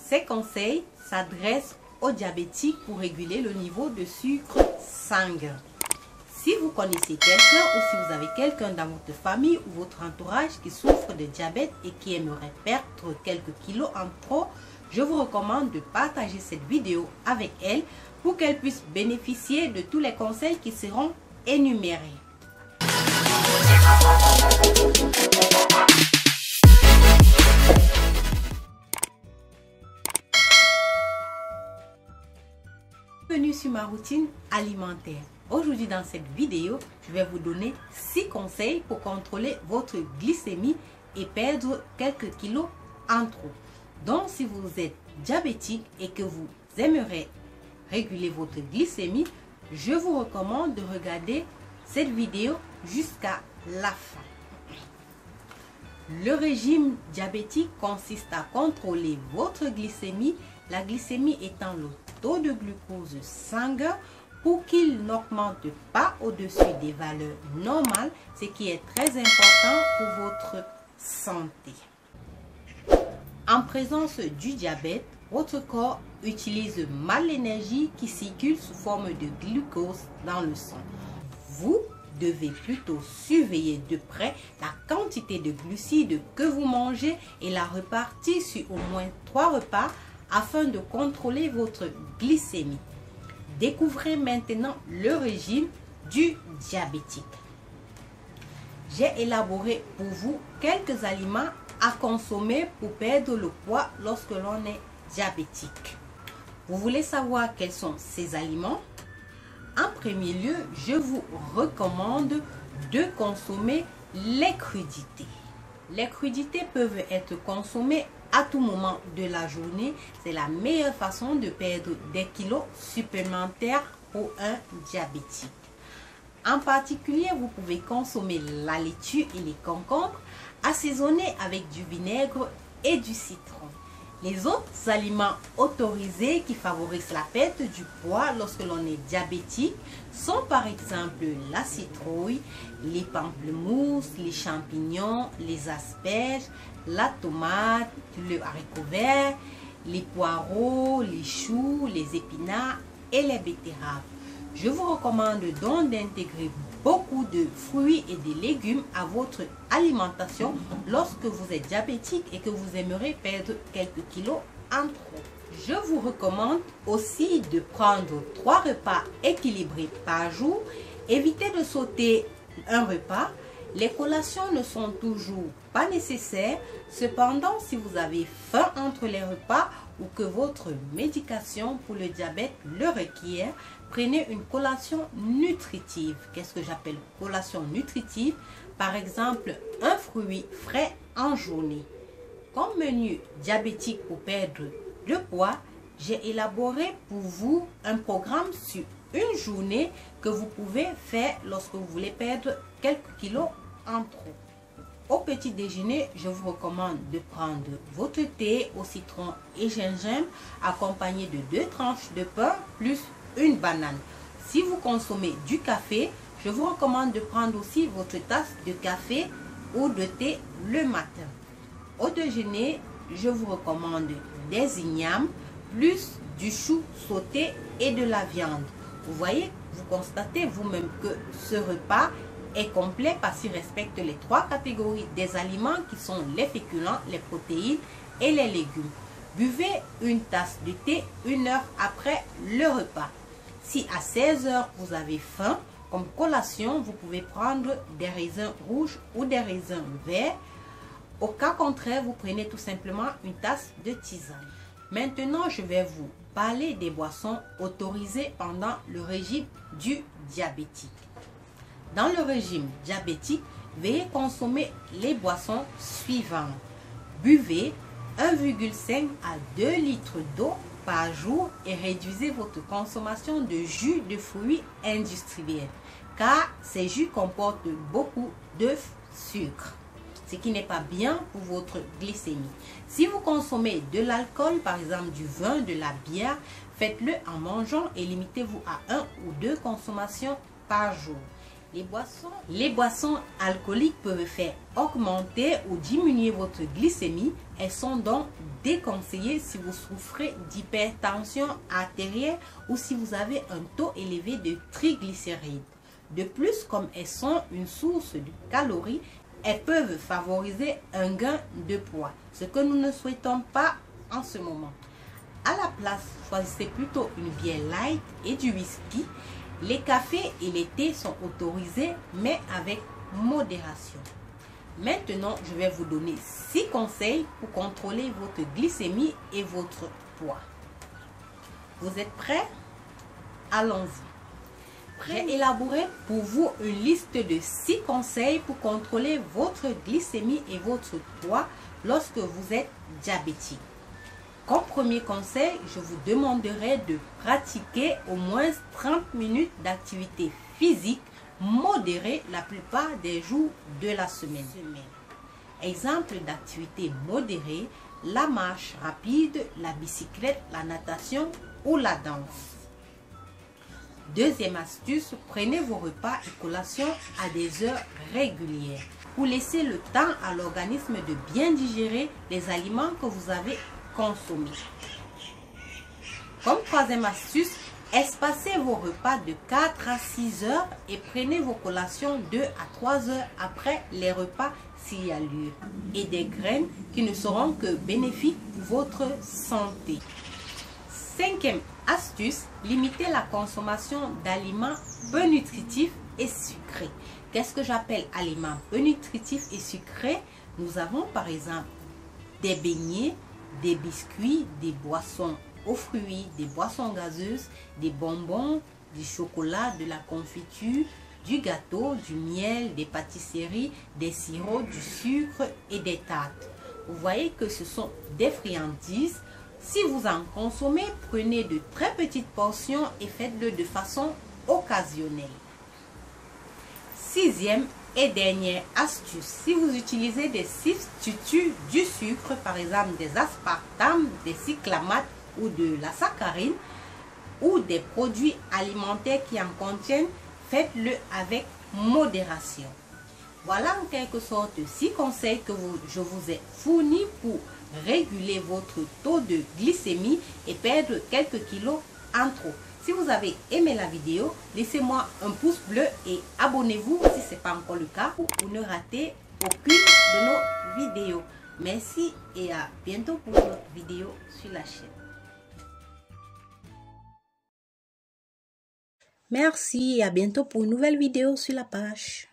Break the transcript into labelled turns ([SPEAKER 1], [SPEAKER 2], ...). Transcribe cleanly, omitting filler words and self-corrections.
[SPEAKER 1] Ces conseils s'adressent aux diabétiques pour réguler le niveau de sucre sanguin. Si vous connaissez quelqu'un ou si vous avez quelqu'un dans votre famille ou votre entourage qui souffre de diabète et qui aimerait perdre quelques kilos en trop, je vous recommande de partager cette vidéo avec elle pour qu'elle puisse bénéficier de tous les conseils qui seront énumérés. Bienvenue sur ma routine alimentaire. Aujourd'hui dans cette vidéo, je vais vous donner 6 conseils pour contrôler votre glycémie et perdre quelques kilos en trop. Donc si vous êtes diabétique et que vous aimeriez réguler votre glycémie, je vous recommande de regarder cette vidéo jusqu'à la fin. Le régime diabétique consiste à contrôler votre glycémie, la glycémie étant le taux de glucose sanguin, pour qu'il n'augmente pas au-dessus des valeurs normales, ce qui est très important pour votre santé. En présence du diabète, votre corps utilise mal l'énergie qui circule sous forme de glucose dans le sang. Vous devez plutôt surveiller de près la quantité de glucides que vous mangez et la répartir sur au moins 3 repas afin de contrôler votre glycémie. Découvrez maintenant le régime du diabétique. J'ai élaboré pour vous quelques aliments à consommer pour perdre le poids lorsque l'on est diabétique. Vous voulez savoir quels sont ces aliments? En premier lieu, je vous recommande de consommer les crudités. Les crudités peuvent être consommées à tout moment de la journée. C'est la meilleure façon de perdre des kilos supplémentaires pour un diabétique. En particulier, vous pouvez consommer la laitue et les concombres assaisonnés avec du vinaigre et du citron. Les autres aliments autorisés qui favorisent la perte du poids lorsque l'on est diabétique sont par exemple la citrouille, les pamplemousses, les champignons, les asperges, la tomate, le haricot vert, les poireaux, les choux, les épinards et les betteraves. Je vous recommande donc d'intégrer beaucoup de fruits et de légumes à votre alimentation lorsque vous êtes diabétique et que vous aimeriez perdre quelques kilos en trop. Je vous recommande aussi de prendre 3 repas équilibrés par jour. Évitez de sauter un repas. Les collations ne sont toujours pas nécessaires. Cependant, si vous avez faim entre les repas ou que votre médication pour le diabète le requiert, prenez une collation nutritive. Qu'est-ce que j'appelle collation nutritive? Par exemple, un fruit frais en journée. Comme menu diabétique pour perdre le poids, j'ai élaboré pour vous un programme sur une journée que vous pouvez faire lorsque vous voulez perdre quelques kilos en trop. Au petit déjeuner, je vous recommande de prendre votre thé au citron et gingembre accompagné de 2 tranches de pain plus une banane. Si vous consommez du café, je vous recommande de prendre aussi votre tasse de café ou de thé le matin. Au déjeuner, je vous recommande des ignames plus du chou sauté et de la viande. Vous voyez, vous constatez vous-même que ce repas est complet parce qu'il respecte les 3 catégories des aliments qui sont les féculents, les protéines et les légumes. Buvez une tasse de thé 1 heure après le repas. Si à 16 heures vous avez faim, comme collation, vous pouvez prendre des raisins rouges ou des raisins verts. Au cas contraire, vous prenez tout simplement une tasse de tisane. Maintenant, je vais vous parler des boissons autorisées pendant le régime du diabétique. Dans le régime diabétique, veuillez consommer les boissons suivantes. Buvez 1,5 à 2 litres d'eau par jour et réduisez votre consommation de jus de fruits industriels, car ces jus comportent beaucoup de sucre, ce qui n'est pas bien pour votre glycémie. Si vous consommez de l'alcool, par exemple du vin, de la bière, faites-le en mangeant et limitez-vous à 1 ou 2 consommations par jour. Les boissons alcooliques peuvent faire augmenter ou diminuer votre glycémie. Elles sont donc déconseillées si vous souffrez d'hypertension artérielle ou si vous avez un taux élevé de triglycérides. De plus, comme elles sont une source de calories, elles peuvent favoriser un gain de poids, ce que nous ne souhaitons pas en ce moment. À la place, choisissez plutôt une bière light et du whisky. Les cafés et les thés sont autorisés, mais avec modération. Maintenant, je vais vous donner 6 conseils pour contrôler votre glycémie et votre poids. Vous êtes prêts? Allons-y. J'ai élaboré pour vous une liste de 6 conseils pour contrôler votre glycémie et votre poids lorsque vous êtes diabétique. Comme premier conseil, je vous demanderai de pratiquer au moins 30 minutes d'activité physique modérée la plupart des jours de la semaine. Exemple d'activité modérée, la marche rapide, la bicyclette, la natation ou la danse. Deuxième astuce, prenez vos repas et collations à des heures régulières pour laisser le temps à l'organisme de bien digérer les aliments que vous avez consommés. Comme troisième astuce, espacez vos repas de 4 à 6 heures et prenez vos collations 2 à 3 heures après les repas s'il y a lieu. Et des graines qui ne seront que bénéfiques pour votre santé. Cinquième astuce, limitez la consommation d'aliments peu nutritifs et sucrés. Qu'est-ce que j'appelle aliments peu nutritifs et sucrés? Nous avons par exemple des beignets, des biscuits, des boissons aux fruits, des boissons gazeuses, des bonbons, du chocolat, de la confiture, du gâteau, du miel, des pâtisseries, des sirops, du sucre et des tartes. Vous voyez que ce sont des friandises. Si vous en consommez, prenez de très petites portions et faites-le de façon occasionnelle. Sixième et dernière astuce, si vous utilisez des substituts du sucre, par exemple des aspartames, des cyclamates ou de la saccharine, ou des produits alimentaires qui en contiennent, faites-le avec modération. Voilà en quelque sorte 6 conseils que je vous ai fournis pour réguler votre taux de glycémie et perdre quelques kilos en trop. Si vous avez aimé la vidéo, laissez-moi un pouce bleu et abonnez-vous si ce n'est pas encore le cas pour ne rater aucune de nos vidéos. Merci et à bientôt pour une autre vidéo sur la chaîne. Merci et à bientôt pour une nouvelle vidéo sur la page.